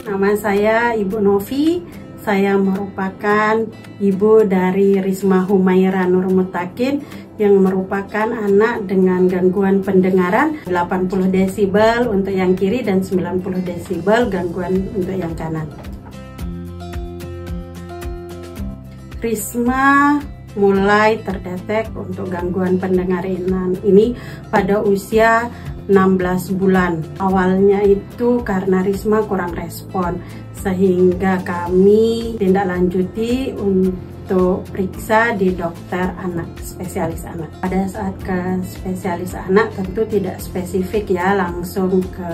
Nama saya Ibu Novi. Saya merupakan ibu dari Risma Humaira Nur Mutakin yang merupakan anak dengan gangguan pendengaran 80 desibel untuk yang kiri dan 90 desibel gangguan untuk yang kanan. Risma mulai terdetek untuk gangguan pendengaran ini pada usia 16 bulan. Awalnya itu karena Risma kurang respon, sehingga kami tindak lanjuti untuk periksa di dokter anak, spesialis anak. Pada saat ke spesialis anak tentu tidak spesifik ya langsung ke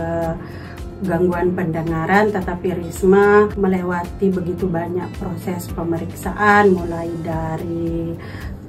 gangguan pendengaran, tetapi Risma melewati begitu banyak proses pemeriksaan, mulai dari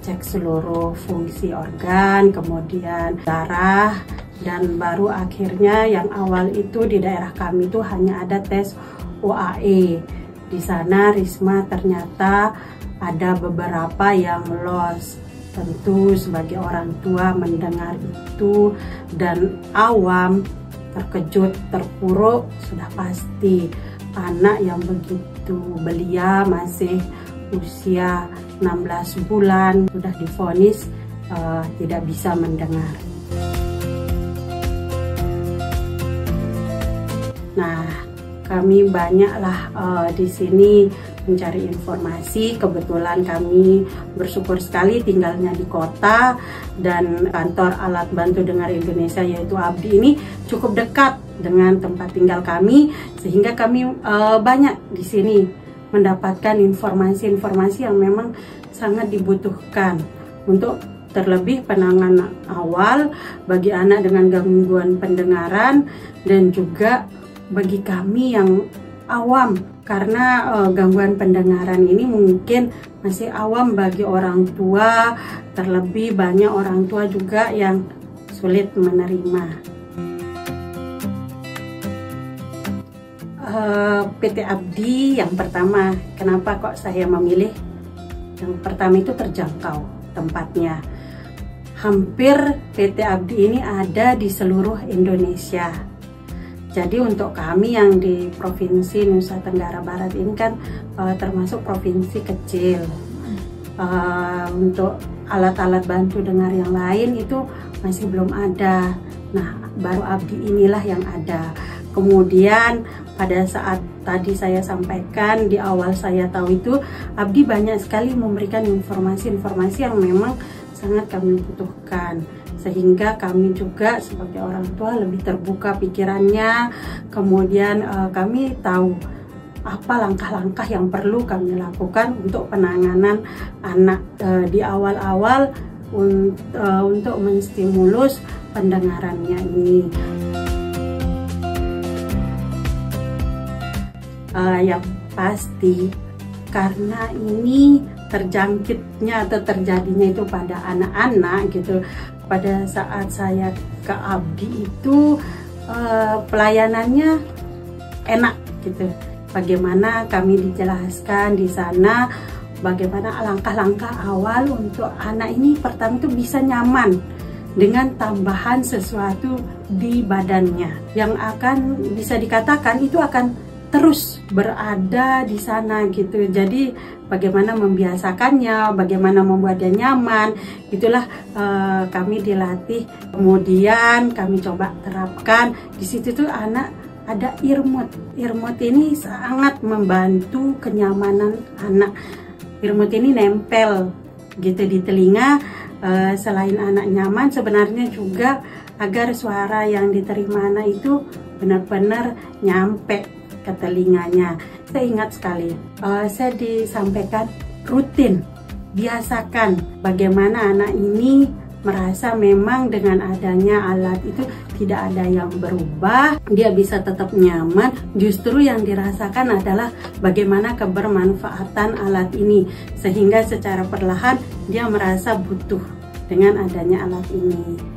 cek seluruh fungsi organ, kemudian darah, dan baru akhirnya yang awal itu di daerah kami itu hanya ada tes OAE. Di sana Risma ternyata ada beberapa yang loss. Tentu sebagai orang tua mendengar itu dan awam, terkejut, terpuruk, sudah pasti anak yang begitu belia masih usia 16 bulan sudah divonis tidak bisa mendengar. Nah, kami banyaklah di sini mencari informasi. Kebetulan kami bersyukur sekali tinggalnya di kota dan kantor alat bantu dengar Indonesia yaitu ABDI ini cukup dekat dengan tempat tinggal kami, sehingga kami banyak di sini mendapatkan informasi-informasi yang memang sangat dibutuhkan untuk terlebih penanganan awal bagi anak dengan gangguan pendengaran dan juga bagi kami yang awam, karena gangguan pendengaran ini mungkin masih awam bagi orang tua, terlebih banyak orang tua juga yang sulit menerima. PT ABDI yang pertama, kenapa kok saya memilih? Yang pertama itu terjangkau tempatnya. Hampir PT ABDI ini ada di seluruh Indonesia. Jadi untuk kami yang di Provinsi Nusa Tenggara Barat ini kan termasuk provinsi kecil. Untuk alat-alat bantu dengar yang lain itu masih belum ada. Nah, baru ABDI inilah yang ada. Kemudian pada saat tadi saya sampaikan di awal saya tahu itu, ABDI banyak sekali memberikan informasi-informasi yang memang sangat kami butuhkan, sehingga kami juga sebagai orang tua lebih terbuka pikirannya. Kemudian kami tahu apa langkah-langkah yang perlu kami lakukan untuk penanganan anak di awal-awal untuk menstimulus pendengarannya ini. Yang pasti karena ini terjangkitnya atau terjadinya itu pada anak-anak gitu. Pada saat saya ke ABDI itu pelayanannya enak gitu. Bagaimana kami dijelaskan di sana bagaimana langkah-langkah awal untuk anak ini pertama itu bisa nyaman dengan tambahan sesuatu di badannya yang akan bisa dikatakan itu akan terus berada di sana gitu. Jadi bagaimana membiasakannya, bagaimana membuat dia nyaman, itulah kami dilatih. Kemudian kami coba terapkan di situ tuh anak ada earmod. Earmod ini sangat membantu kenyamanan anak. Earmod ini nempel gitu di telinga. Selain anak nyaman, sebenarnya juga agar suara yang diterima anak itu benar-benar nyampe ke telinganya. Saya ingat sekali, saya disampaikan rutin, biasakan bagaimana anak ini merasa memang dengan adanya alat itu tidak ada yang berubah, dia bisa tetap nyaman. Justru yang dirasakan adalah bagaimana kebermanfaatan alat ini, sehingga secara perlahan dia merasa butuh dengan adanya alat ini.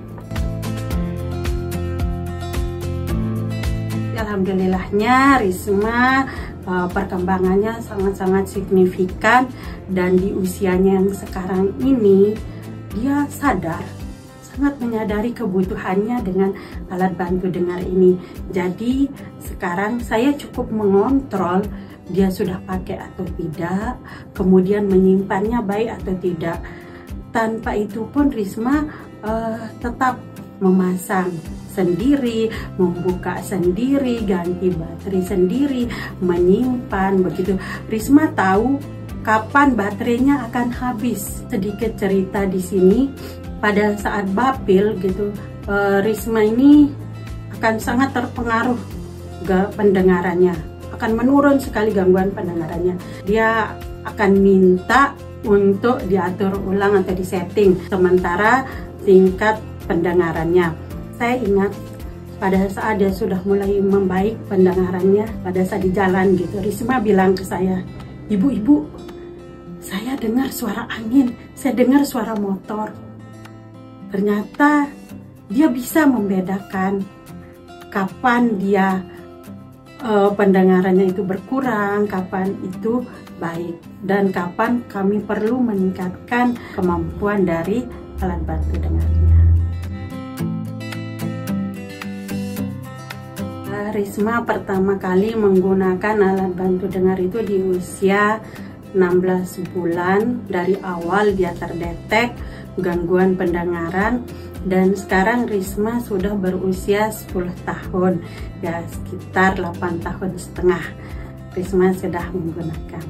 Alhamdulillahnya Risma perkembangannya sangat-sangat signifikan, dan di usianya yang sekarang ini dia sadar sangat menyadari kebutuhannya dengan alat bantu dengar ini. Jadi sekarang saya cukup mengontrol dia sudah pakai atau tidak, kemudian menyimpannya baik atau tidak. Tanpa itu pun Risma tetap memasang sendiri, membuka sendiri, ganti baterai sendiri, menyimpan begitu. Risma tahu kapan baterainya akan habis. Sedikit cerita di sini, pada saat bapil gitu, Risma ini akan sangat terpengaruh pendengarannya, akan menurun sekali gangguan pendengarannya. Dia akan minta untuk diatur ulang atau disetting sementara tingkat pendengarannya. Saya ingat pada saat dia sudah mulai membaik pendengarannya, pada saat di jalan gitu, Risma bilang ke saya, "Ibu, saya dengar suara angin, saya dengar suara motor." Ternyata dia bisa membedakan kapan dia pendengarannya itu berkurang, kapan itu baik, dan kapan kami perlu meningkatkan kemampuan dari alat bantu dengarnya. Risma pertama kali menggunakan alat bantu dengar itu di usia 16 bulan. Dari awal dia terdetek gangguan pendengaran, dan sekarang Risma sudah berusia 10 tahun, ya sekitar 8 tahun setengah Risma sudah menggunakan.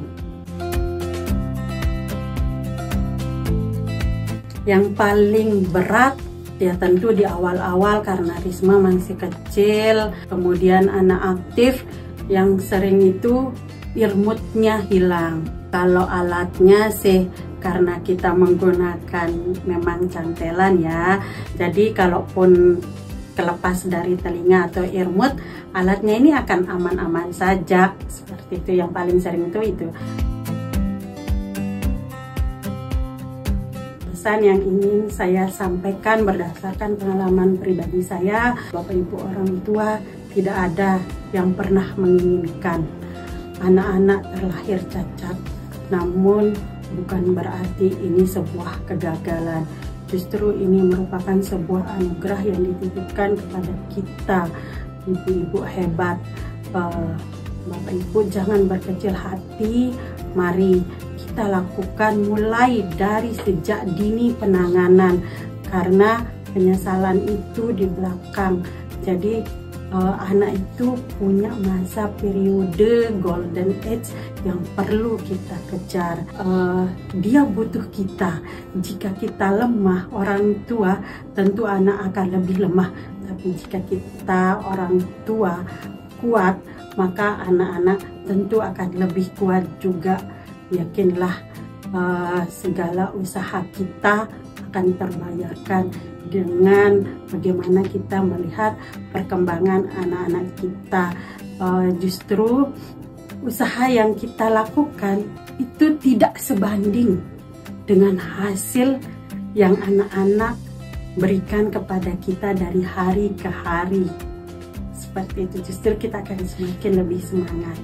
Yang paling berat ya tentu di awal-awal karena Risma masih kecil, kemudian anak aktif, yang sering itu earmutnya hilang. Kalau alatnya sih karena kita menggunakan memang cantelan ya, jadi kalaupun kelepas dari telinga atau earmut, alatnya ini akan aman-aman saja. Seperti itu, yang paling sering itu. Pesan yang ingin saya sampaikan berdasarkan pengalaman pribadi saya, Bapak Ibu orang tua, tidak ada yang pernah menginginkan anak-anak terlahir cacat. Namun bukan berarti ini sebuah kegagalan. Justru ini merupakan sebuah anugerah yang dititipkan kepada kita, ibu-ibu hebat. Bapak Ibu jangan berkecil hati, mari kita lakukan mulai dari sejak dini penanganan, karena penyesalan itu di belakang. Jadi anak itu punya masa periode golden age yang perlu kita kejar. Dia butuh kita. Jika kita lemah, orang tua, tentu anak akan lebih lemah. Tapi jika kita orang tua kuat, maka anak-anak tentu akan lebih kuat juga. Yakinlah segala usaha kita akan terbayarkan dengan bagaimana kita melihat perkembangan anak-anak kita. Justru usaha yang kita lakukan itu tidak sebanding dengan hasil yang anak-anak berikan kepada kita dari hari ke hari. Seperti itu, justru kita akan semakin lebih semangat.